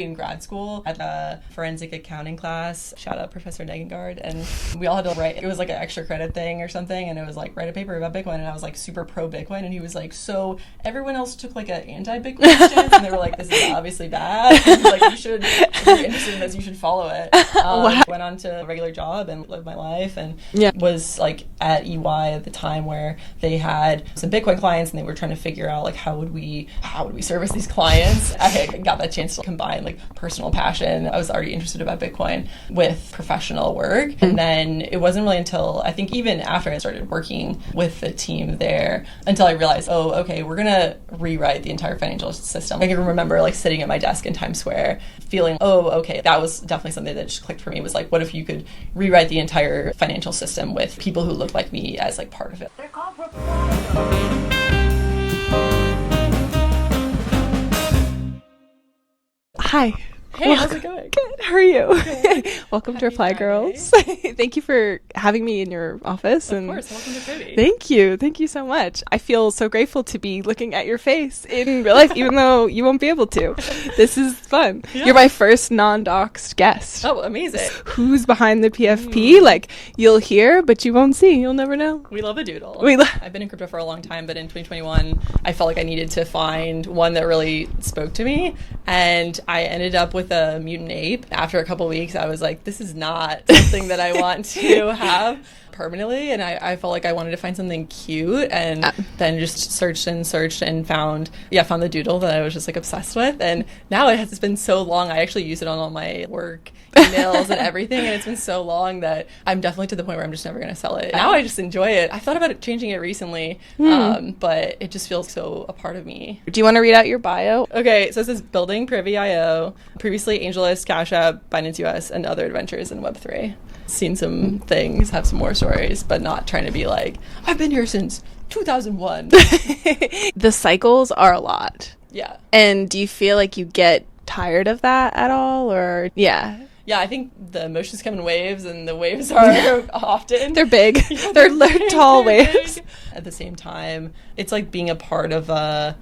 In grad school, at a forensic accounting class, shout out Professor Negengard, and we all had to write, it was like an extra credit thing or something, and it was like, write a paper about Bitcoin, and I was like super pro Bitcoin, and he was like, so everyone else took like an anti-Bitcoin stance, and they were like, this is obviously bad, and like, you should, if you're interested in this, you should follow it. Wow. Went on to a regular job and lived my life, and was like at EY at the time where they had some Bitcoin clients, and they were trying to figure out like, how would we service these clients? I got that chance to combine like personal passion. I was already interested about Bitcoin with professional work. And then it wasn't really until I think even after I started working with the team there until I realized, oh, okay, we're going to rewrite the entire financial system. I can remember like sitting at my desk in Times Square feeling, oh, okay, that was definitely something that just clicked for me. It was like, what if you could rewrite the entire financial system with people who look like me as like part of it? Hi. Hey, how's it going? Good. How are you? Good. Welcome to Reply Girls. Thank you for having me in your office. Of course. Welcome to Privy. Thank you. Thank you so much. I feel so grateful to be looking at your face in real life, even though you won't be able to. This is fun. Yeah. You're my first non-doxxed guest. Oh, amazing. Who's behind the PFP? Like, you'll hear, but you won't see. You'll never know. We love a doodle. I've been in crypto for a long time, but in 2021, I felt like I needed to find one that really spoke to me. And I ended up with a mutant ape. After a couple weeks, I was like, this is not something that I want to have permanently, and I felt like I wanted to find something cute, and then just searched and found the doodle that I was just like obsessed with. And now it's been so long, I actually use it on all my work emails and everything, and it's been so long that I'm definitely to the point where I'm just never going to sell it. Now I just enjoy it. I thought about changing it recently, but it just feels so a part of me. Do you want to read out your bio? Okay, so this is building Privy.io, previously AngelList, Cash App, Binance US, and other adventures in Web3. Seen some things, have some more stories, but not trying to be like, I've been here since 2001. The cycles are a lot. Yeah. And do you feel like you get tired of that at all, or Yeah, I think the emotions come in waves, and the waves are often... They're big. They're tall waves. Big. At the same time, it's like being a part of a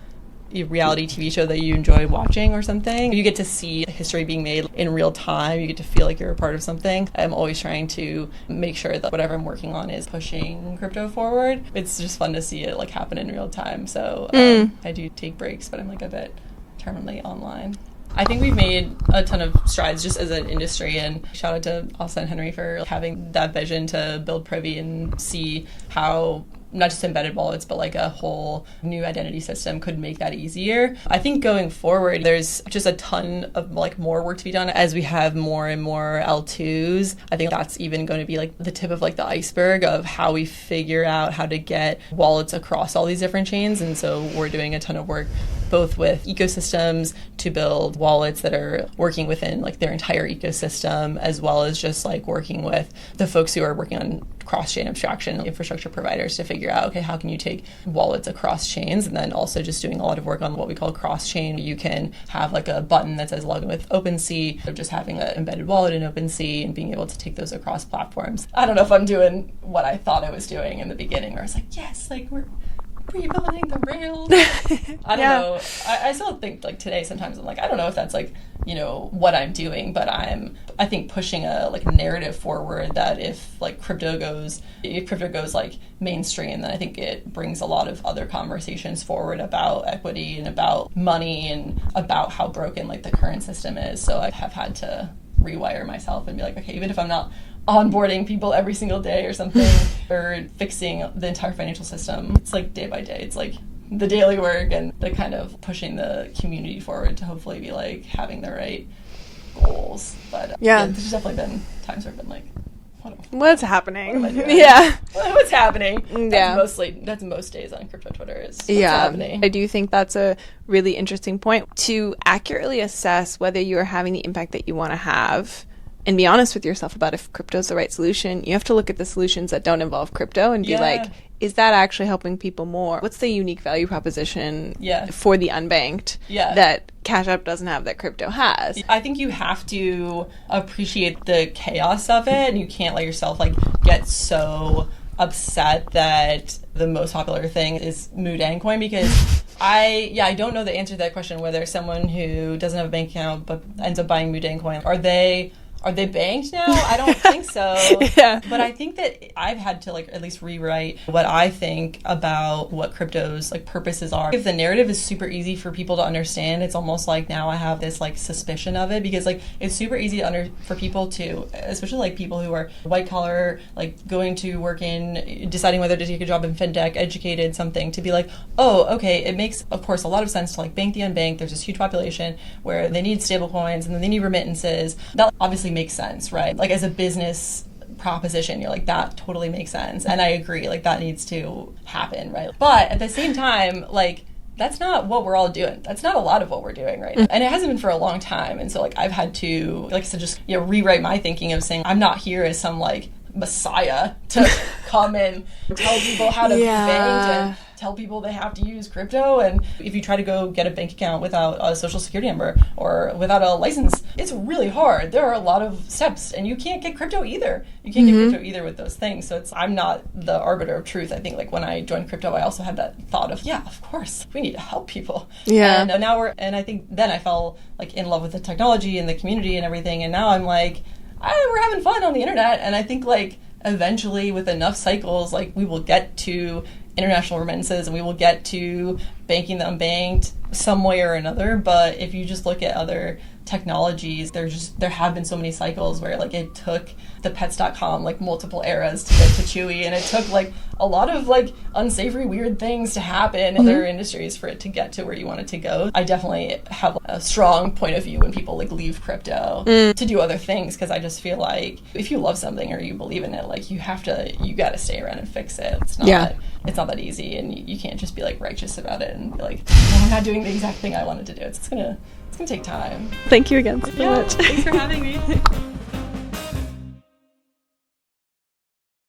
reality TV show that you enjoy watching or something. You get to see history being made in real time. You get to feel like you're a part of something. I'm always trying to make sure that whatever I'm working on is pushing crypto forward. It's just fun to see it like happen in real time. So I do take breaks, but I'm like a bit terminally online. I think we've made a ton of strides just as an industry, and shout out to Elsa and Henry for having that vision to build Privy and see how not just embedded wallets, but like a whole new identity system could make that easier. I think going forward, there's just a ton of like more work to be done as we have more and more L2s. I think that's even going to be like the tip of like the iceberg of how we figure out how to get wallets across all these different chains. And so we're doing a ton of work both with ecosystems to build wallets that are working within like their entire ecosystem, as well as just like working with the folks who are working on cross-chain abstraction infrastructure providers to figure out, okay, how can you take wallets across chains? And then also just doing a lot of work on what we call cross-chain. You can have like a button that says login with OpenSea, of just having an embedded wallet in OpenSea and being able to take those across platforms. I don't know if I'm doing what I thought I was doing in the beginning, where I was like, yes, like we're rebuilding the rails. I don't know. I still think like today sometimes I'm like, I don't know if that's like, you know, what I'm doing, but I think pushing a like narrative forward that if crypto goes like mainstream, then I think it brings a lot of other conversations forward about equity and about money and about how broken like the current system is. So I have had to rewire myself and be like, okay, even if I'm not onboarding people every single day or something or fixing the entire financial system, it's like day by day. It's like the daily work and the kind of pushing the community forward to hopefully be like having the right goals. But there's definitely been times where I've been like, what's happening? What what's happening? That's most days on crypto Twitter is what's happening. I do think that's a really interesting point. To accurately assess whether you are having the impact that you want to have and be honest with yourself about if crypto is the right solution, you have to look at the solutions that don't involve crypto and be like, is that actually helping people more? What's the unique value proposition for the unbanked that Cash App doesn't have that crypto has? I think you have to appreciate the chaos of it, and you can't let yourself like get so upset that the most popular thing is Mutant coin, because I don't know the answer to that question, whether someone who doesn't have a bank account but ends up buying mutant coin, are they banked now? I don't think so. Yeah. But I think that I've had to like at least rewrite what I think about what crypto's like purposes are. If the narrative is super easy for people to understand, it's almost like now I have this like suspicion of it, because like it's super easy for people to, especially like people who are white collar, like going to work in, deciding whether to take a job in fintech, educated, something, to be like, oh, okay, it makes of course a lot of sense to like bank the unbanked. There's this huge population where they need stable coins and then they need remittances. That obviously makes sense, right? Like as a business proposition, you're like, that totally makes sense. And I agree, like that needs to happen, right? But at the same time, like that's not what we're all doing. That's not a lot of what we're doing right now. And it hasn't been for a long time. And so like I've had to, like I said, just rewrite my thinking of saying I'm not here as some like messiah to come and tell people how to be banked and tell people they have to use crypto. And if you try to go get a bank account without a social security number or without a license, it's really hard. There are a lot of steps, and you can't get crypto either. You can't get crypto either with those things. So I'm not the arbiter of truth. I think like when I joined crypto, I also had that thought of, yeah, of course, we need to help people. Yeah. And now and I think then I fell like in love with the technology and the community and everything. And now I'm like, we're having fun on the internet. And I think like eventually with enough cycles, like we will get to international remittances and we will get to banking the unbanked some way or another. But if you just look at other technologies, there have been so many cycles where like it took the pets.com like multiple eras to get to Chewy, and it took like a lot of like unsavory weird things to happen in other industries for it to get to where you want it to go. I definitely have a strong point of view when people like leave crypto to do other things, because I just feel like if you love something or you believe in it, like you got to stay around and fix it. It's not that easy, and you can't just be like righteous about it and be like, no, I'm not doing the exact thing I wanted to do. It's gonna take time. Thank you again so much. Thanks for having me.